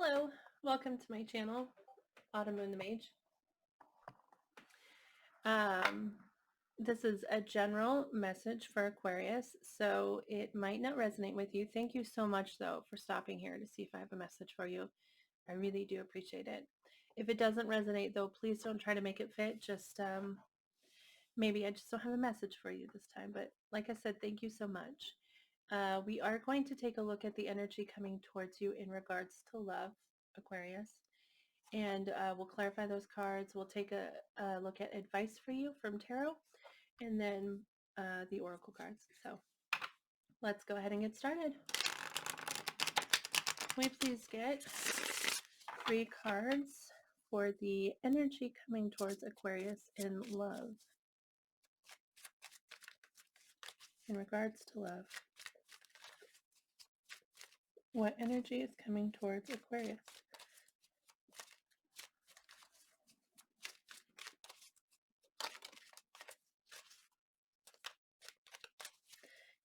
Hello, welcome to my channel, autumnmoonthemage. Um, this is a general message for Aquarius, so it might not resonate with you. Thank you so much, though, for stopping here to see if I have a message for you. I really do appreciate it. If it doesn't resonate, though, please don't try to make it fit. Just maybe I just don't have a message for you this time. But like I said, thank you so much. We are going to take a look at the energy coming towards you in regards to love, Aquarius. And we'll clarify those cards. We'll take a look at advice for you from tarot, and then the oracle cards. So let's go ahead and get started. Can we please get 3 cards for the energy coming towards Aquarius in love, in regards to love? What energy is coming towards Aquarius?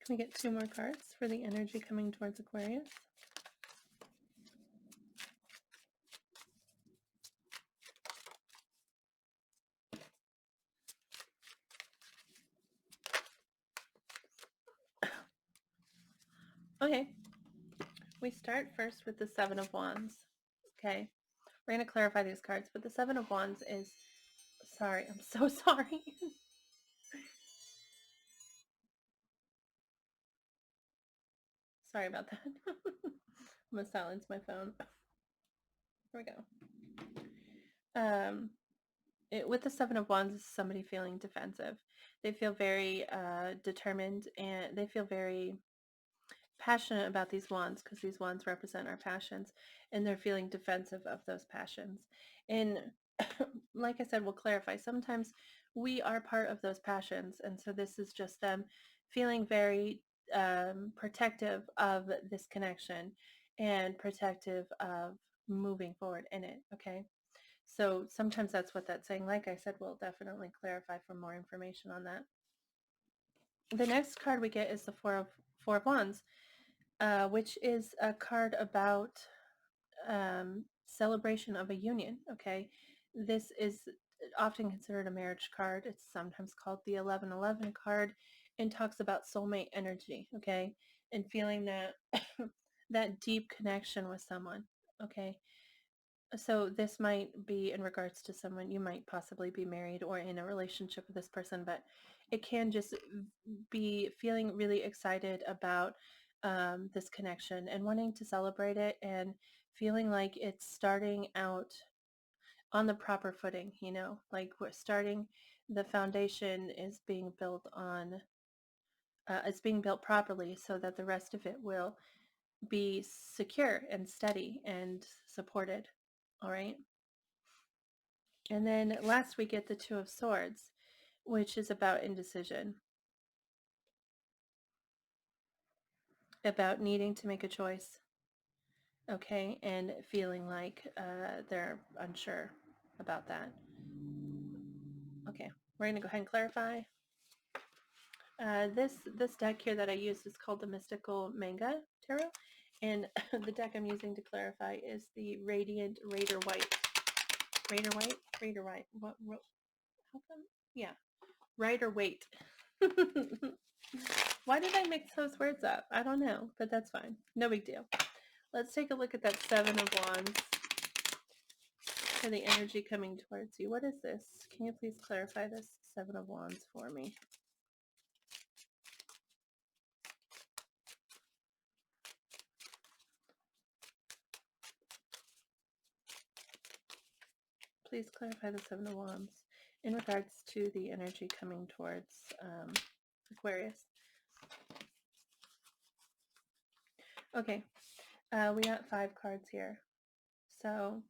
Can we get 2 more cards for the energy coming towards Aquarius? Okay, we start first with the 7 of Wands. Okay, we're going to clarify these cards, but the 7 of Wands is, sorry, I'm so sorry. Sorry about that. I'm going to silence my phone. Here we go. With the 7 of Wands, is somebody feeling defensive. They feel very determined, and they feel very passionate about these wands, because these wands represent our passions, and they're feeling defensive of those passions. And like I said, we'll clarify. Sometimes we are part of those passions, and so this is just them feeling very protective of this connection and protective of moving forward in it. Okay, so sometimes that's what that's saying. Like I said, we'll definitely clarify for more information on that. The next card we get is the Four of Wands, which is a card about celebration of a union. Okay, this is often considered a marriage card. It's sometimes called the 1111 card, and talks about soulmate energy. Okay, and feeling that that deep connection with someone. Okay, so this might be in regards to someone. You might possibly be married or in a relationship with this person, but it can just be feeling really excited about this connection and wanting to celebrate it, and feeling like it's starting out on the proper footing, like we're starting, the foundation is being built on, it's being built properly, so that the rest of it will be secure and steady and supported. All right. And then last we get the Two of Swords, which is about indecision, about needing to make a choice, okay, and feeling like they're unsure about that. Okay, we're going to go ahead and clarify. This deck here that I use is called the Mystical Manga Tarot, and the deck I'm using to clarify is the Radiant Raider White. Raider White. What? How come? Yeah, Rider Waite. Why did I mix those words up? I don't know, but that's fine. No big deal. Let's take a look at that 7 of Wands for the energy coming towards you. What is this? Can you please clarify this 7 of Wands for me? Please clarify the 7 of Wands in regards to the energy coming towards Aquarius. Okay, we got 5 cards here. So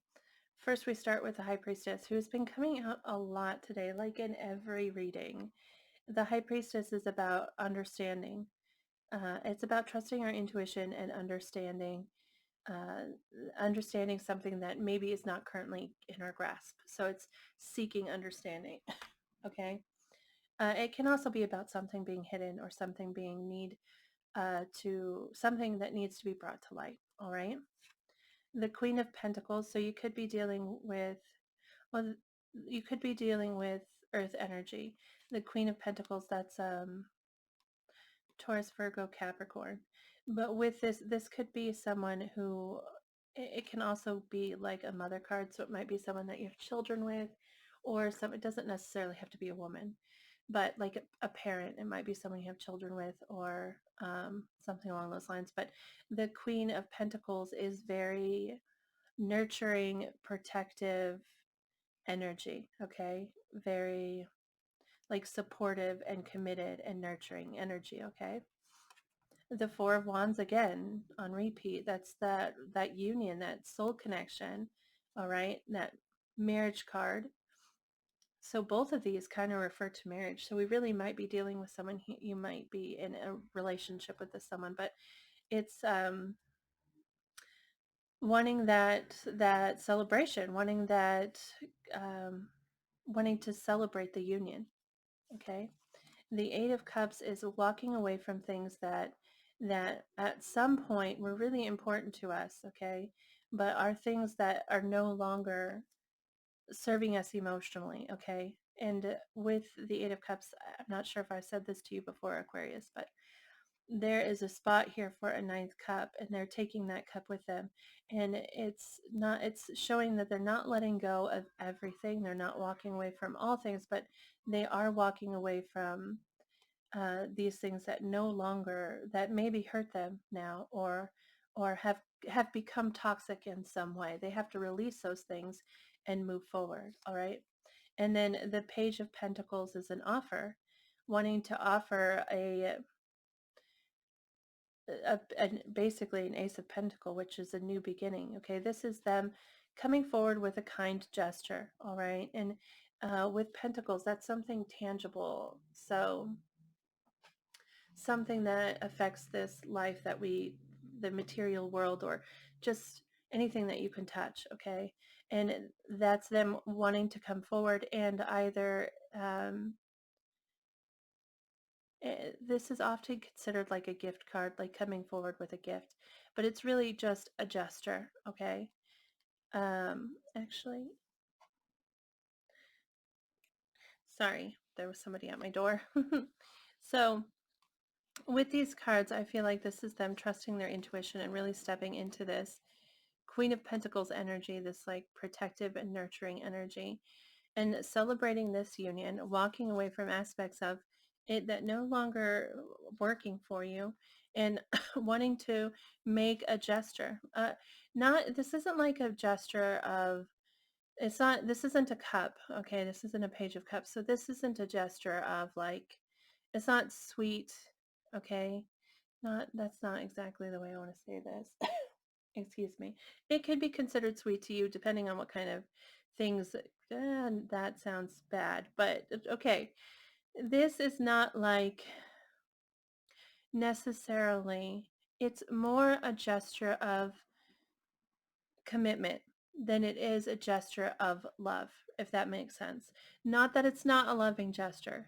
first we start with the High Priestess, who's been coming out a lot today, like in every reading. The High Priestess is about understanding. It's about trusting our intuition and understanding something that maybe is not currently in our grasp. So it's seeking understanding. Okay. It can also be about something being hidden, or something being something that needs to be brought to light. All right. the Queen of Pentacles. So you could be dealing with, well, you could be dealing with Earth energy. The Queen of Pentacles, that's Taurus, Virgo, Capricorn. But with this could be someone who, it can also be like a mother card. So it might be someone that you have children with, or some, it doesn't necessarily have to be a woman, but like a parent. It might be someone you have children with, or something along those lines. But the Queen of Pentacles is very nurturing, protective energy, okay? Very like supportive and committed and nurturing energy, okay? The Four of Wands, again, on repeat, that's that union, that soul connection, all right? That marriage card. So both of these kind of refer to marriage. So we really might be dealing with someone, you might be in a relationship with this someone, but it's wanting that celebration, wanting that wanting to celebrate the union, okay? The Eight of Cups is walking away from things that at some point were really important to us, okay? But are things that are no longer serving us emotionally, okay? And with the Eight of Cups, I'm not sure if I said this to you before, Aquarius, but there is a spot here for a ninth cup, and they're taking that cup with them. And it's showing that they're not letting go of everything. They're not walking away from all things, but they are walking away from these things that no longer, that maybe hurt them now, or have become toxic in some way. They have to release those things and move forward. All right. And then the Page of Pentacles is an offer, wanting to offer basically an Ace of Pentacle, which is a new beginning. Okay, this is them coming forward with a kind gesture. All right, and with Pentacles, that's something tangible. So something that affects this life, that the material world, or just anything that you can touch. Okay, and that's them wanting to come forward and either this is often considered like a gift card, like coming forward with a gift, but it's really just a gesture, okay? Actually, sorry, there was somebody at my door. So with these cards, I feel like this is them trusting their intuition and really stepping into this Queen of Pentacles energy, this like protective and nurturing energy, and celebrating this union, walking away from aspects of it that no longer working for you, and wanting to make a gesture. Not, this isn't like a gesture of, it's not, this isn't a cup, okay? This isn't a Page of Cups. So this isn't a gesture of like, it's not sweet, okay? Not, that's not exactly the way I want to say this. Excuse me. It could be considered sweet to you depending on what kind of things. That sounds bad, but okay. This is not like necessarily, it's more a gesture of commitment than it is a gesture of love, if that makes sense. Not that it's not a loving gesture.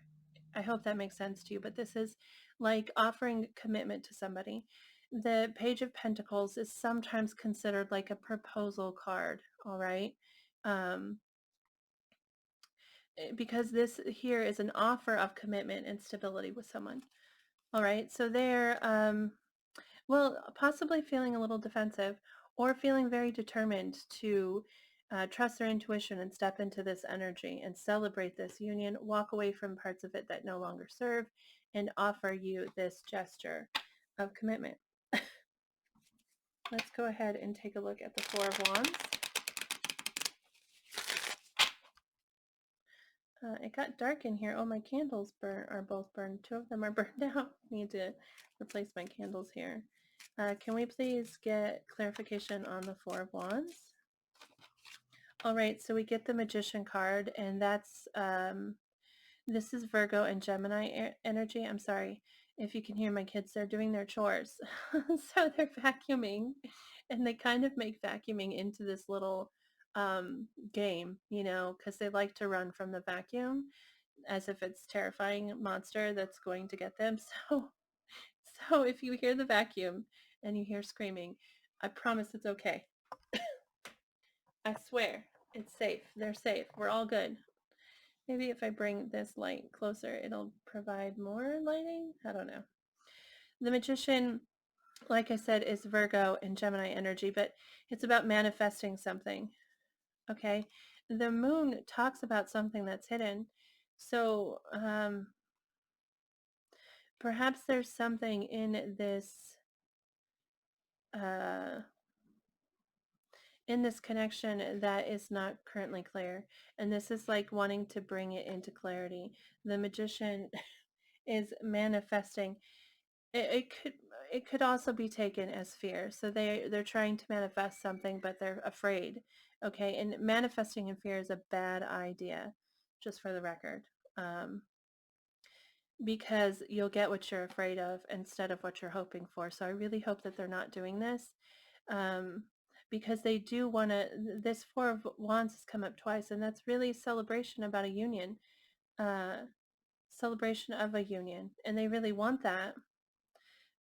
I hope that makes sense to you, but this is like offering commitment to somebody. The Page of Pentacles is sometimes considered like a proposal card, all right? Um, because this here is an offer of commitment and stability with someone, all right? So they're, well, possibly feeling a little defensive, or feeling very determined to trust their intuition and step into this energy and celebrate this union, walk away from parts of it that no longer serve, and offer you this gesture of commitment. Let's go ahead and take a look at the Four of Wands. It got dark in here. Oh, my candles are both burned. Two of them are burned out. Need to replace my candles here. Can we please get clarification on the Four of Wands? All right, so we get the Magician card, and that's, this is Virgo and Gemini energy. I'm sorry if you can hear my kids. They're doing their chores. So they're vacuuming, and they kind of make vacuuming into this little game, you know, because they like to run from the vacuum as if it's a terrifying monster that's going to get them. So if you hear the vacuum and you hear screaming, I promise it's okay. I swear, it's safe. They're safe. We're all good. Maybe if I bring this light closer, it'll provide more lighting. I don't know. The Magician, like I said, is Virgo and Gemini energy, but it's about manifesting something. Okay. The moon talks about something that's hidden. So perhaps there's something uh, in this connection that is not currently clear. And this is like wanting to bring it into clarity. The Magician is manifesting. It could also be taken as fear. So they're trying to manifest something, but they're afraid. Okay, and manifesting in fear is a bad idea, just for the record, because you'll get what you're afraid of instead of what you're hoping for. So I really hope that they're not doing this, um, because they do want to. This Four of Wands has come up twice, and that's really celebration about a union, uh, celebration of a union, and they really want that.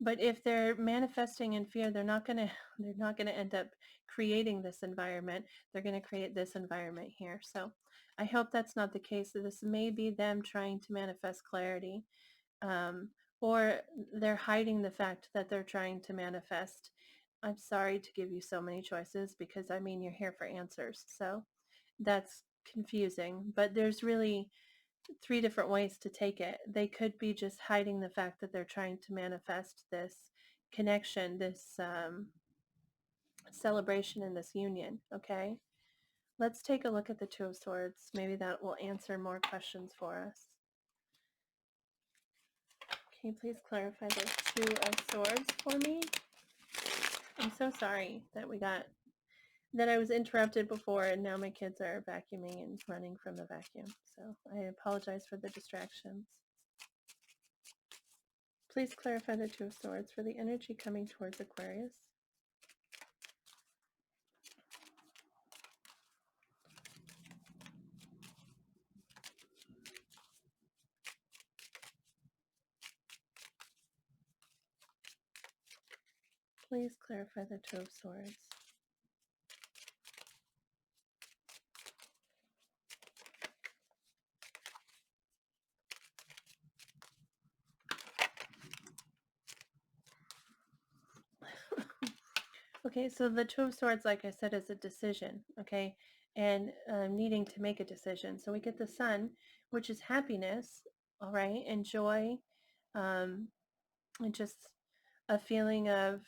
But if they're manifesting in fear, they're not gonna end up creating this environment. They're gonna create this environment here. So I hope that's not the case. This may be them trying to manifest clarity, um, or they're hiding the fact that they're trying to manifest. I'm sorry to give you so many choices because I mean you're here for answers. So that's confusing, but there's really three different ways to take it. They could be just hiding the fact that they're trying to manifest this connection, this celebration, and this union. Okay, let's take a look at the Two of Swords. Maybe that will answer more questions for us. Can you please clarify the Two of Swords for me? I'm so sorry that I was interrupted before and now my kids are vacuuming and running from the vacuum. So I apologize for the distractions. Please clarify the Two of Swords for the energy coming towards Aquarius. Please clarify the Two of Swords. Okay, so the Two of Swords, like I said, is a decision, okay, and needing to make a decision. So we get the Sun, which is happiness, all right, and joy, um, and just a feeling of,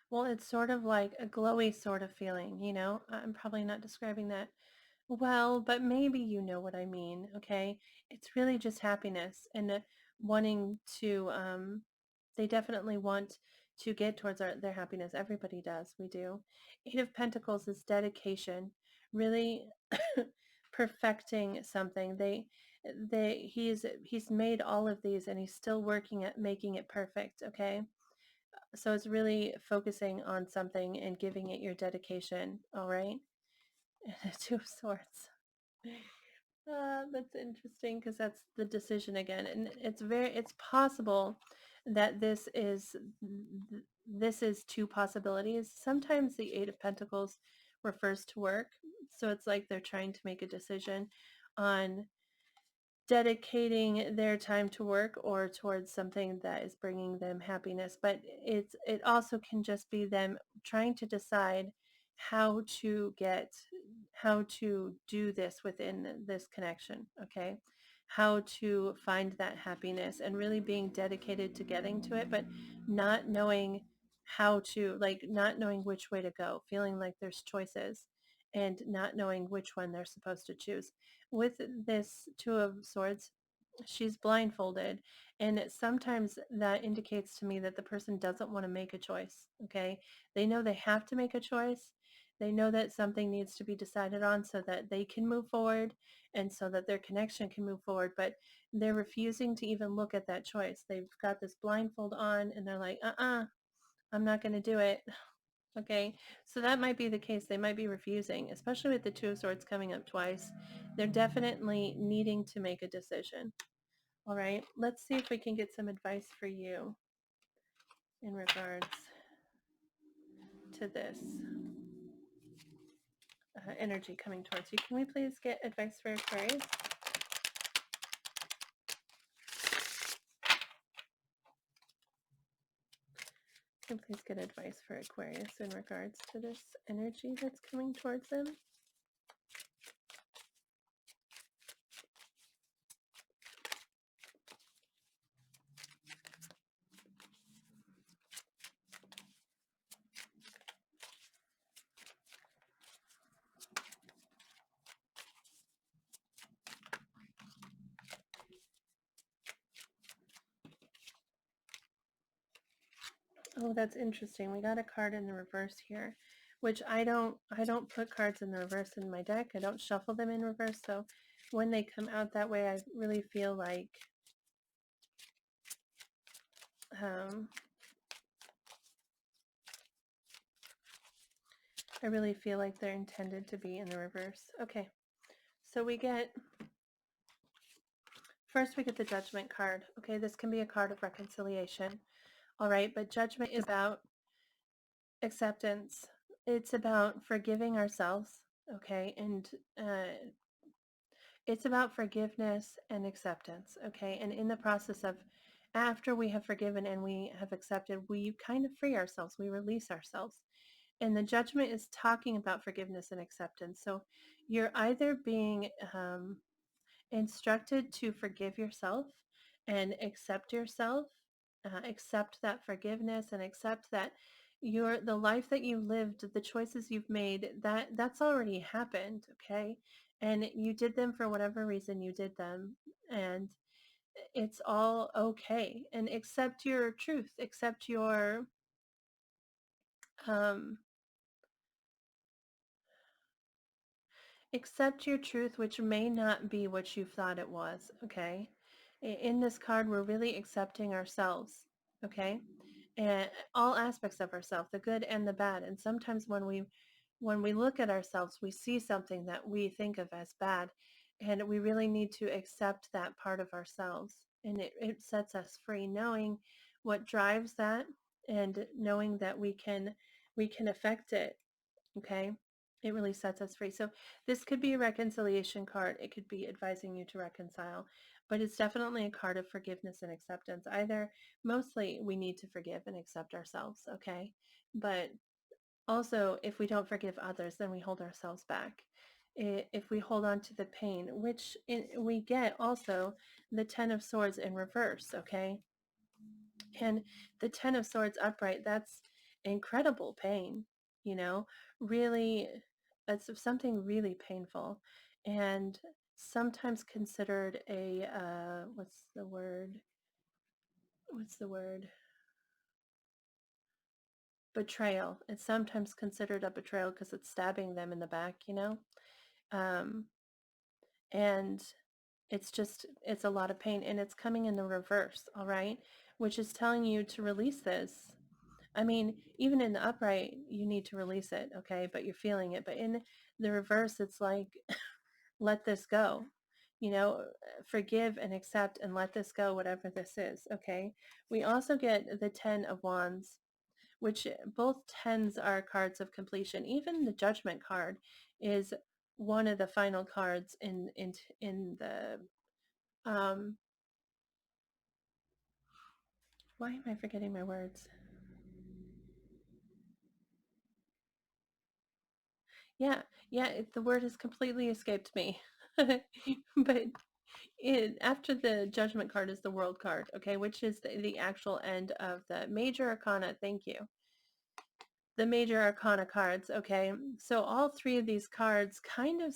well, it's sort of like a glowy sort of feeling, you know. I'm probably not describing that well, but maybe you know what I mean, okay? It's really just happiness and wanting to, they definitely want to get towards their happiness. Everybody does. We do. Eight of Pentacles is dedication, really perfecting something. He's made all of these and he's still working at making it perfect, okay? So it's really focusing on something and giving it your dedication, all right? Two of Swords. That's interesting because that's the decision again, and it's possible that this is two possibilities. Sometimes the Eight of Pentacles refers to work, so it's like they're trying to make a decision on dedicating their time to work or towards something that is bringing them happiness, but it also can just be them trying to decide how to do this within this connection, okay, how to find that happiness and really being dedicated to getting to it, but not knowing how to, like, not knowing which way to go, feeling like there's choices and not knowing which one they're supposed to choose. With this Two of Swords, she's blindfolded, and sometimes that indicates to me that the person doesn't want to make a choice, okay? They know they have to make a choice. They know that something needs to be decided on so that they can move forward and so that their connection can move forward, but they're refusing to even look at that choice. They've got this blindfold on and they're like, I'm not going to do it. Okay, so that might be the case. They might be refusing, especially with the Two of Swords coming up twice. They're definitely needing to make a decision. All right, let's see if we can get some advice for you in regards to this energy coming towards you. Can we please get advice for Aquarius? Can please get advice for Aquarius in regards to this energy that's coming towards them? Oh, that's interesting. We got a card in the reverse here, which I don't put cards in the reverse in my deck. I don't shuffle them in reverse. So when they come out that way, I really feel like they're intended to be in the reverse. Okay. So we get first we get the Judgment card. Okay, this can be a card of reconciliation. All right, but Judgment is about acceptance. It's about forgiving ourselves, okay? And it's about forgiveness and acceptance, okay? And in the process of after we have forgiven and we have accepted, we kind of free ourselves, we release ourselves. And the Judgment is talking about forgiveness and acceptance. So you're either being instructed to forgive yourself and accept yourself, accept that forgiveness and accept that the life that you lived, the choices you've made, that's already happened, okay? And you did them for whatever reason you did them, and it's all okay. And accept your truth, accept your um accept your truth, which may not be what you thought it was, okay? In this card, we're really accepting ourselves, okay? And all aspects of ourselves, the good and the bad. And sometimes when we look at ourselves, we see something that we think of as bad, and we really need to accept that part of ourselves. And it sets us free, knowing what drives that and knowing that we can affect it, okay? It really sets us free. So this could be a reconciliation card. It could be advising you to reconcile, but it's definitely a card of forgiveness and acceptance. Either mostly we need to forgive and accept ourselves, okay? But also if we don't forgive others, then we hold ourselves back. If we hold on to the pain, which we get also the Ten of Swords in reverse, okay? And the Ten of Swords upright, that's incredible pain, you know, really, it's something really painful and sometimes considered a, what's the word? What's the word? Betrayal. It's sometimes considered a betrayal because it's stabbing them in the back, you know? Um, and it's a lot of pain and it's coming in the reverse, all right? Which is telling you to release this. I mean, even in the upright, you need to release it, okay? But you're feeling it. But in the reverse, it's like, let this go. You know, forgive and accept and let this go, whatever this is, okay? We also get the Ten of Wands, which both tens are cards of completion. Even the Judgment card is one of the final cards in the why am I forgetting my words? Yeah, yeah, the word has completely escaped me. But after the Judgment card is the World card, okay, which is the actual end of the Major Arcana. Thank you. The Major Arcana cards, okay? So all three of these cards kind of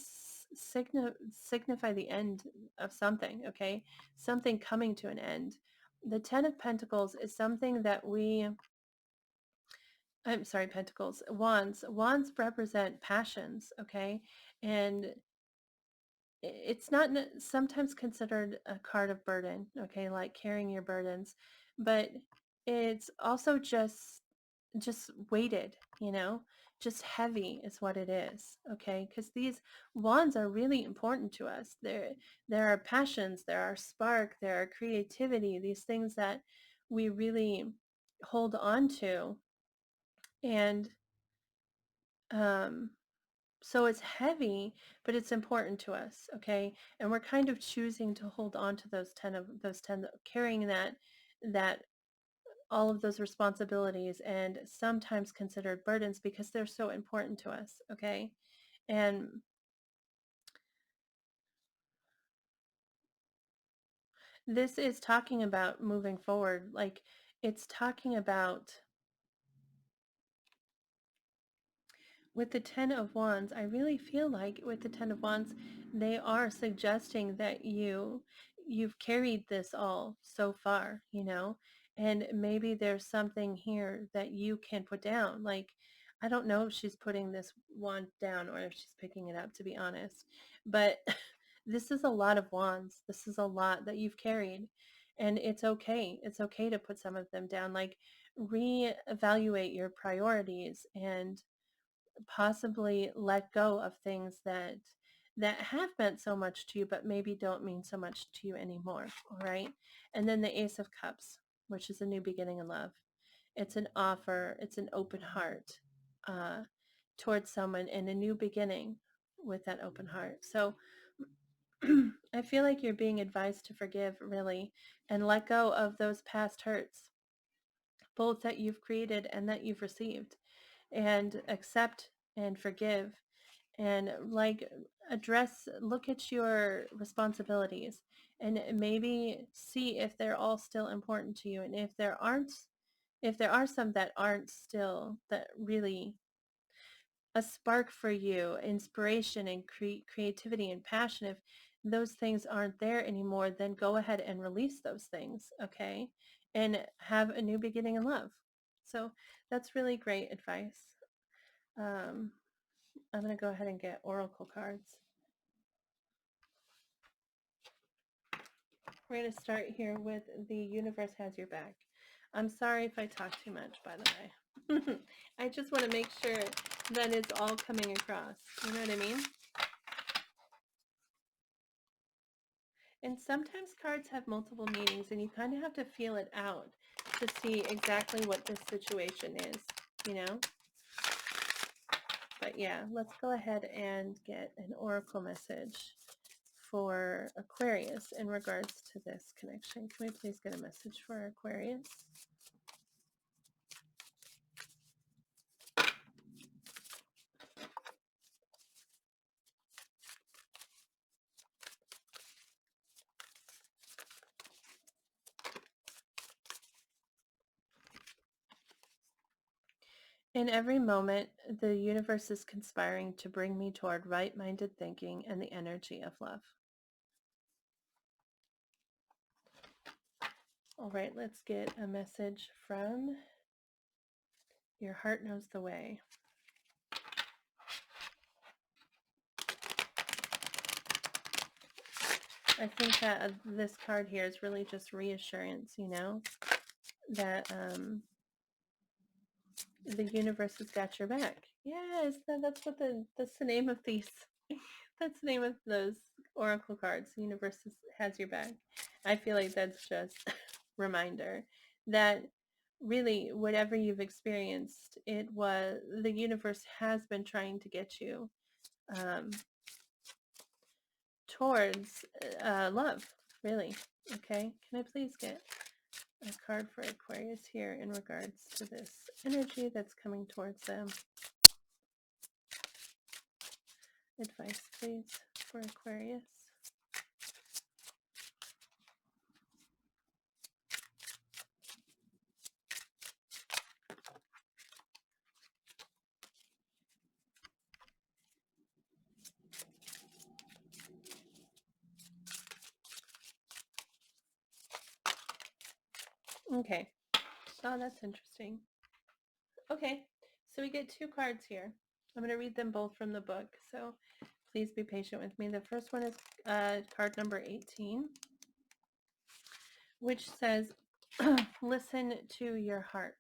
signify the end of something, okay? Something coming to an end. The Ten of Pentacles is something that I'm sorry, Pentacles. Wands. Wands represent passions, okay? And it's not sometimes considered a card of burden, okay, like carrying your burdens, but it's also just weighted, you know, just heavy is what it is, okay? Because these wands are really important to us. There are passions, there are spark, there are creativity, these things that we really hold on to. And um, so it's heavy, but it's important to us, okay? And we're kind of choosing to hold on to those 10, carrying that all of those responsibilities and sometimes considered burdens because they're so important to us, okay? And this is talking about moving forward. Like, it's talking about, with the Ten of Wands, I really feel like with the Ten of Wands, they are suggesting that you've carried this all so far, and maybe there's something here that you can put down. Like, I don't know if she's putting this wand down or if she's picking it up, to be honest. But this is a lot of wands. This is a lot that you've carried. And it's okay. It's okay to put some of them down. Like, reevaluate your priorities and possibly let go of things that have meant so much to you but maybe don't mean so much to you anymore. All right. And then the Ace of Cups, which is a new beginning in love. It's an offer, it's an open heart uh, towards someone and a new beginning with that open heart. So I feel like you're being advised to forgive, really, and let go of those past hurts, both that you've created and that you've received, and accept and forgive and, like, look at your responsibilities and maybe see if they're all still important to you. And if there are some that aren't still, that really a spark for you, inspiration and creativity and passion, if those things aren't there anymore, then go ahead and release those things, okay? And have a new beginning in love. So that's really great advice. um, I'm going to go ahead and get oracle cards. We're going to start here with the universe has your back. I'm sorry if I talk too much, by the way. I just want to make sure that it's all coming across. You know what I mean? And sometimes cards have multiple meanings and you kind of have to feel it out to see exactly what this situation is, you know? But yeah, let's go ahead and get an oracle message for Aquarius in regards to this connection. Can we please get a message for Aquarius? In every moment, the universe is conspiring to bring me toward right-minded thinking and the energy of love. All right, let's get a message from Your Heart Knows the Way. I think that this card here is really just reassurance, that the universe has got your back. Yes, that's the name of these. That's the name of those oracle cards. The universe has your back. I feel like that's just a reminder that really whatever you've experienced, the universe has been trying to get you um, towards love, really. Okay, can I please get a card for Aquarius here in regards to this energy that's coming towards them? Advice, please, for Aquarius. Okay. Oh, that's interesting. Okay, so we get two cards here. I'm going to read them both from the book, so please be patient with me. The first one is card number 18, which says, listen to your heart.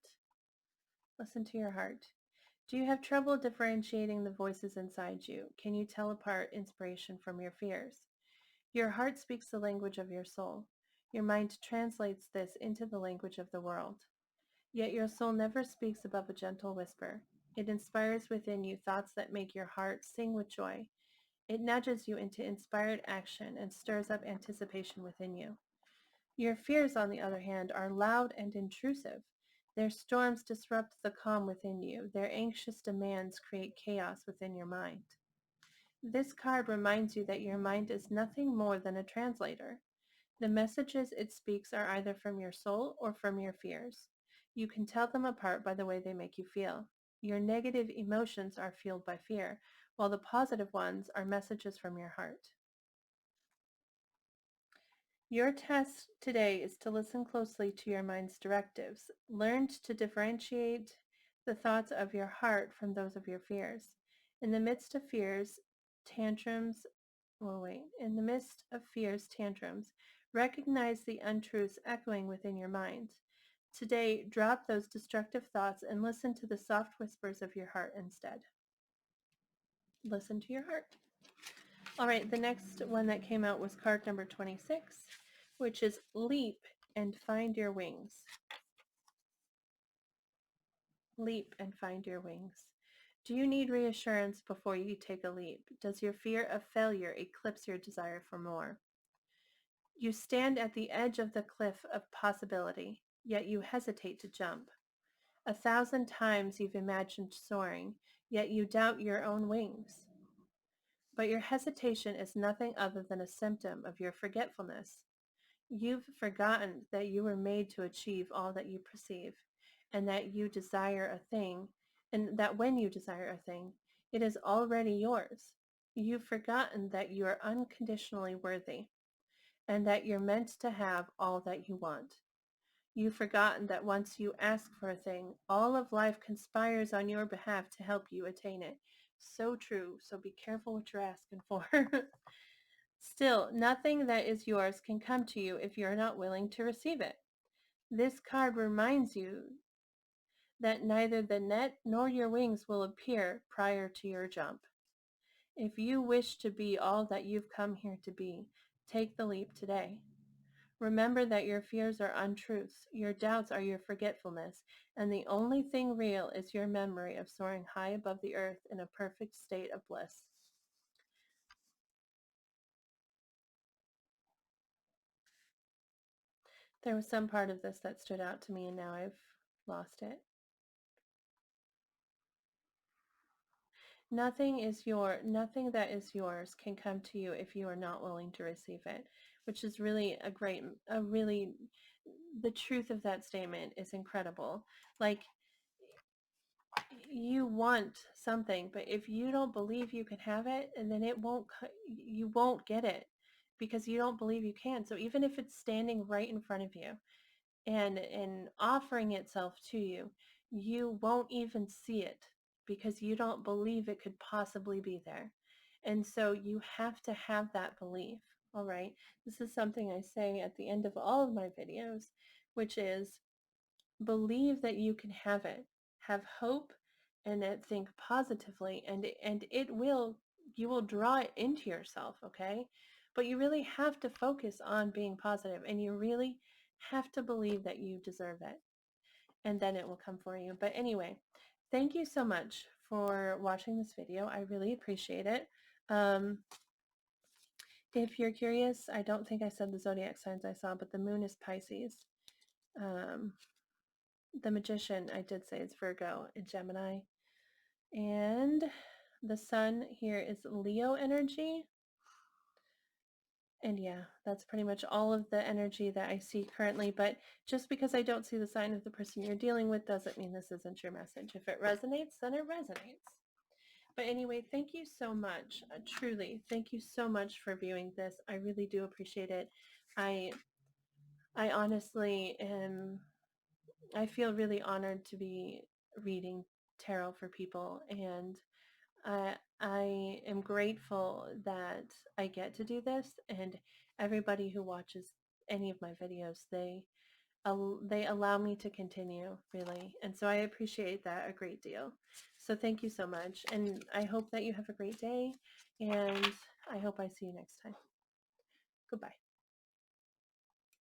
Listen to your heart. Do you have trouble differentiating the voices inside you? Can you tell apart inspiration from your fears? Your heart speaks the language of your soul. Your mind translates this into the language of the world. Yet your soul never speaks above a gentle whisper. It inspires within you thoughts that make your heart sing with joy. It nudges you into inspired action and stirs up anticipation within you. Your fears, on the other hand, are loud and intrusive. Their storms disrupt the calm within you. Their anxious demands create chaos within your mind. This card reminds you that your mind is nothing more than a translator. The messages it speaks are either from your soul or from your fears. You can tell them apart by the way they make you feel. Your negative emotions are fueled by fear, while the positive ones are messages from your heart. Your task today is to listen closely to your mind's directives. Learn to differentiate the thoughts of your heart from those of your fears. In the midst of fears, tantrums, in the midst of fears, tantrums, recognize the untruths echoing within your mind. Today, drop those destructive thoughts and listen to the soft whispers of your heart instead. Listen to your heart. All right, the next one that came out was card number 26, which is Leap and Find Your Wings. Leap and find your wings. Do you need reassurance before you take a leap? Does your fear of failure eclipse your desire for more? You stand at the edge of the cliff of possibility, yet you hesitate to jump. 1,000 times you've imagined soaring, yet you doubt your own wings. But your hesitation is nothing other than a symptom of your forgetfulness. You've forgotten that you were made to achieve all that you perceive, and that you desire a thing, and that when you desire a thing, it is already yours. You've forgotten that you are unconditionally worthy, and that you're meant to have all that you want. You've forgotten that once you ask for a thing, all of life conspires on your behalf to help you attain it. So true, so be careful what you're asking for. Still, nothing that is yours can come to you if you're not willing to receive it. This card reminds you that neither the net nor your wings will appear prior to your jump. If you wish to be all that you've come here to be, take the leap today. Remember that your fears are untruths, your doubts are your forgetfulness, and the only thing real is your memory of soaring high above the earth in a perfect state of bliss. There was some part of this that stood out to me, and now I've lost it. Nothing that is yours can come to you if you are not willing to receive it, which is really the truth of that statement is incredible. Like, you want something, but if you don't believe you can have it, and then you won't get it because you don't believe you can. So even if it's standing right in front of you and offering itself to you, you won't even see it because you don't believe it could possibly be there. And so you have to have that belief. All right. This is something I say at the end of all of my videos, which is believe that you can have it. Have hope and think positively, and you will draw it into yourself, okay? But you really have to focus on being positive, and you really have to believe that you deserve it, and then it will come for you. But anyway, thank you so much for watching this video. I really appreciate it. If you're curious, I don't think I said the zodiac signs I saw, but the moon is Pisces. The magician, I did say, is Virgo and Gemini. And the sun here is Leo energy. And yeah, that's pretty much all of the energy that I see currently. But just because I don't see the sign of the person you're dealing with doesn't mean this isn't your message. If it resonates, then it resonates. But anyway, thank you so much. Truly, thank you so much for viewing this. I really do appreciate it. I honestly am, I feel really honored to be reading tarot for people, and I am grateful that I get to do this, and everybody who watches any of my videos, they allow me to continue, really, and so I appreciate that a great deal. So thank you so much, and I hope that you have a great day, and I hope I see you next time. Goodbye.